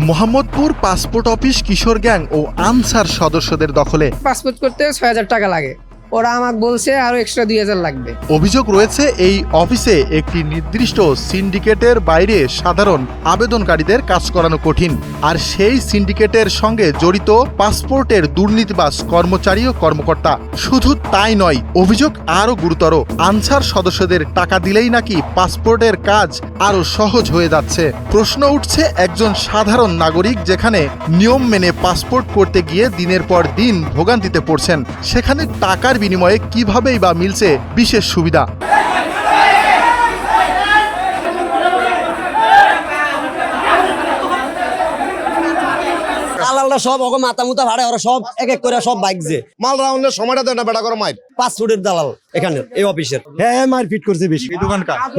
Mohammadpur passport office কিশোর gang ও answer সদস্যদের দখলে। Passport করতে ৬,০০০ টাকা লাগে, ওরা আমাকে বলছে আরো এক্সট্রা ২,০০০ লাগবে। অভিযোগ রয়েছে এই অফিসে একটি নির্দিষ্ট সিন্ডিকেটের বাইরে সাধারণ আবেদনকারীদের কাজ করানো কঠিন, আর সেই সিন্ডিকেটের সঙ্গে জড়িত পাসপোর্টের দুর্নীতিবাজ কর্মচারী ও কর্মকর্তা। শুধু তাই নয়, অভিযোগ আরও গুরুতর। আনসার সদস্যদের টাকা দিলেই নাকি পাসপোর্টের কাজ আরও সহজ হয়ে যাচ্ছে। প্রশ্ন উঠছে, একজন সাধারণ নাগরিক যেখানে নিয়ম মেনে পাসপোর্ট করতে গিয়ে দিনের পর দিন ভোগান্তিতে পড়ছেন, সেখানে টাকার বিনিময়ে কিভাবেই বা মিলছে বিশেষ সুবিধা। দালালরা সব ওকে মাথা মুতা ভাড়ে, ওরা সব এক এক করে সব বাইক যে মাল রাউন্ডের সময়টা দেয় না বেটা করে মাইর। পাসপোর্টের দালাল এখানে এই অফিসের। হ্যাঁ মারপিট করছে বেশি।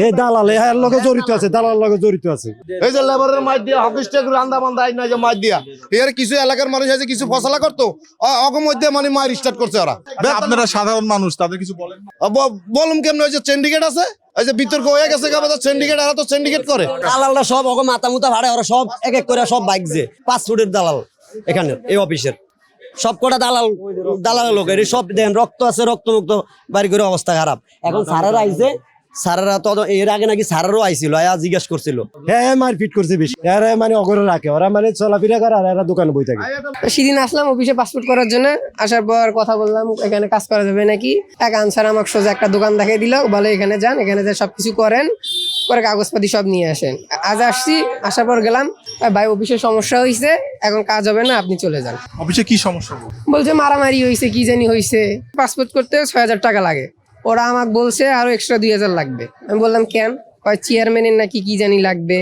এই দালাল এর লগে জড়িত আছে, দালাল লগে জড়িত আছে। এই যে লেবারের মাইর দিয়া হকি স্টেক রান্দা বান্দা আইনা যে মাইর দিয়া এর কিছু এলাকার মানুষ আছে কিছু ফসলা করতো অগম মধ্যে মানে মাইর স্টার্ট করছে ওরা। আপনারা সাধারণ মানুষ, তাদের কিছু বলেন? বলুম কেমন ওই যে সিন্ডিকেট আছে, এই যে বিতর্ক হয়ে গেছে সিন্ডিকেট, এরা তো সিন্ডিকেট করে। দালালরা সব ওকে মাথা মুতা ভাড়ে, ওরা সব এক এক করে সব বাইক যে পাসপোর্টের দালাল এখানে এই অফিসের। সব কটা দালালের লোক এর সব দেন রক্ত আছে, রক্তমুক্ত বাড়ি করে অবস্থা খারাপ। এখন স্যারেরা আইছে, স্যারেরা তো এর আগে নাকি স্যারেরও আইছিল, জিজ্ঞেস করছিল। হ্যাঁ মারপিট করছে বেশি। এরা মানে অগরে রাখে, ওরা মানে চলাফেরা করে আর এরা দোকানে বই থাকে। সেদিন আসলাম অফিসে পাসপোর্ট করার জন্য, আসার পর কথা বললাম এখানে কাজ করা যাবে নাকি। এক আনসার আমাকে সোজা একটা দোকান দেখিয়ে দিল, বলে এখানে যান, এখানে যে সবকিছু করেন, পরে কাগজপাতি সব নিয়ে আসেন। আজ আসছি, আসার পর গেলাম, ভাই অফিসে সমস্যা হয়েছে, এখন কাজ হবে না, আপনি চলে যান। অফিসে কি সমস্যা? বলছে মারামারি হয়েছে, কি জানি হয়েছে। পাসপোর্ট করতে ৬,০০০ টাকা লাগে, ওরা আমাকে বলছে আরো এক্সট্রা ২,০০০ লাগবে। আমি বললাম কেন? চেয়ারম্যানের নাকি কি জানি লাগবে,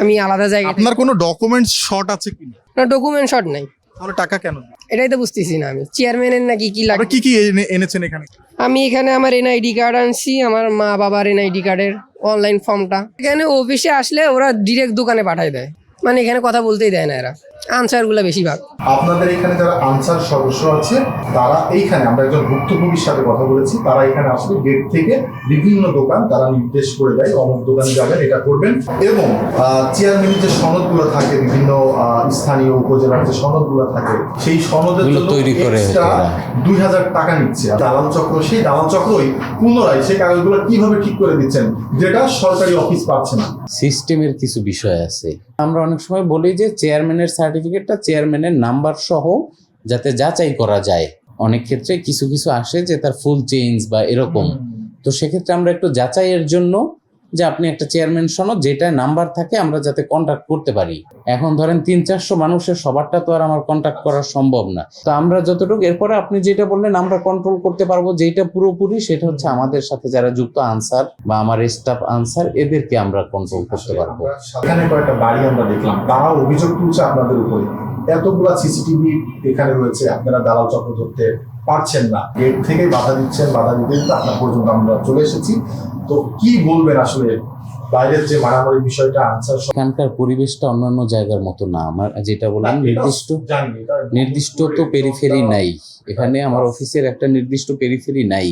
আমি আলাদা জায়গায়। আপনার কোনো ডকুমেন্টস শর্ট আছে কি? না, ডকুমেন্ট শর্ট নাই। তাহলে টাকা কেন? এটাই তো বুঝতেছি না আমি। চেয়ারম্যানের নাকি কি লাগবে? কি কি এনেছেন এখানে? আমি এখানে আমার এনআইডি কার্ড আনছি, আমার মা বাবার এনআইডি কার্ডের অনলাইন ফর্মটা। এখানে অফিসে আসলে ওরা ডিরেক্ট দোকানে পাঠায় দেয়, মানে এখানে কথা বলতেই দেয় না এরা। আনসার গুলা বেশিরভাগ। আপনাদের এখানে যারা আনসার সদস্য আছে তারা এইখানে, আমরা একজন ভুক্তভোগীর সাথে কথা বলেছি, তারা এখানে আসলে গেট থেকে বিভিন্ন দোকান তারা নির্দেশ করে দেয়, অমুক দোকানে যাবেন, এটা করবেন। এবং চেয়ারম্যানের যে সনদগুলো থাকে, বিভিন্ন স্থানীয় উপজেলার যে সনদগুলো থাকে, সেই সনদের জন্য এক্সট্রা ২,০০০ টাকা নিচ্ছে দালাল চক্র। সেই দালাল চক্রই পুনরায় সেই কাগজগুলো কিভাবে ঠিক করে দিচ্ছেন, যেটা সরকারি অফিস পাচ্ছে না। সিস্টেমের কিছু বিষয় আছে। আমরা অনেক সময় বলি যে চেয়ারম্যানের সার্টিফিকেটটা চেয়ারম্যানের নাম্বার সহ যাতে যাচাই করা যায়। অনেক ক্ষেত্রে কিছু কিছু আসে যে তার ফুল চেঞ্জ বা এরকম, তো সেক্ষেত্রে আমরা একটু যাচাইয়ের জন্য যে আপনি একটা চেয়ারম্যান সনদ যেটা নাম্বার থাকে আমরা যাতে কন্ট্যাক্ট করতে পারি। এখন ধরেন ৩০০-৪০০ মানুষের সবারটা তো আর আমার কন্ট্যাক্ট করা সম্ভব না, তো আমরা যতটুকু, এরপরে আপনি যেটা বললেন আমরা কন্ট্রোল করতে পারবো যেটা পুরোপুরি, সেটা হচ্ছে আমাদের সাথে যারা যুক্ত আনসার বা আমার স্টাফ আনসার, এদেরকে আমরা কন্ট্রোল করতে পারবো। সেখানে কয়েকটা বাড়ি আমরা দেখলাম, তারা অভিযোগ তুলছে আপনাদের উপরে, এতগুলা সিসিটিভি এখানে রয়েছে, আপনারা দালাল চক্র ধরতে পারছেন না, গেট থেকে বাধা দিচ্ছেন, বাধা দিতে দিতে আপনার পর্যন্ত আমরা চলে এসেছি। তো কি বলবেন আসলে বাইরের যে মারামারি বিষয়টা? আনসার এখানকার পরিবেশটা অন্যান্য জায়গার মতো না। আমার যেটা বললাম নির্দিষ্ট তো পেরিফেরি নাই এখানে, আমার অফিসের একটা নির্দিষ্ট পেরিফেরি নাই।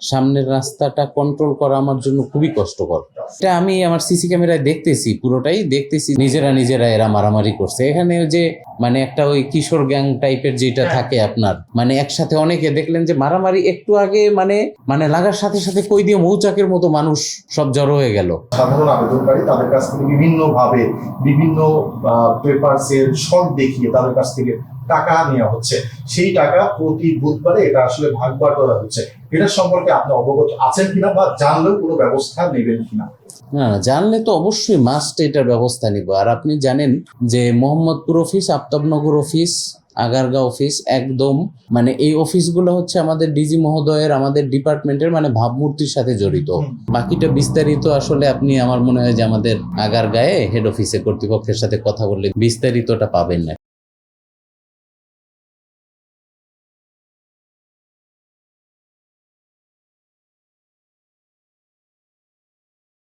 সামনের রাস্তাটা কন্ট্রোল করা আমার জন্য খুবই কষ্টকর। এটা আমি আমার সিসি ক্যামেরায় দেখতেছি, পুরোটাই দেখতেছি, নিজেরা এরা মারামারি করছে এখানে। যে মানে একটা ওই কিশোর গ্যাং টাইপের যেটা থাকে আপনার, মানে একসাথে অনেকে দেখলেন যে মারামারি একটু আগে মানে লাগার সাথে সাথে কই দিয়ে মৌচাকের মতো মানুষ সব জড়ো হয়ে গেল। সাধারণ আবেদনকারী তাদের কাছ থেকে বিভিন্নভাবে বিভিন্ন পেপারসের শর্ট দেখিয়ে তাদের কাছ থেকে টাকা নেওয়া হচ্ছে। সেই টাকা প্রতি বুধবারে এটা আসলে ভাগ বাটোয়ারা হচ্ছে। এটা সম্পর্কে আপনি অবগত আছেন কিনা, বা জানলেও কোনো ব্যবস্থা নেবেন কিনা? না, জানলে তো অবশ্যই মাস্ট এটার ব্যবস্থা নিব। আর আপনি জানেন যে Mohammadpur office, Aftabnagar office, Agargaon office, একদম মানে এই অফিসগুলো হচ্ছে আমাদের ডিজি মহোদয়ের, আমাদের ডিপার্টমেন্টের মানে ভাবমূর্তির সাথে জড়িত। বাকিটা বিস্তারিত আসলে আপনি, আমার মনে হয় যে আমাদের আগারগাঁয়ে হেড অফিসে কর্তৃপক্ষের সাথে কথা বললে বিস্তারিতটা পাবেন না।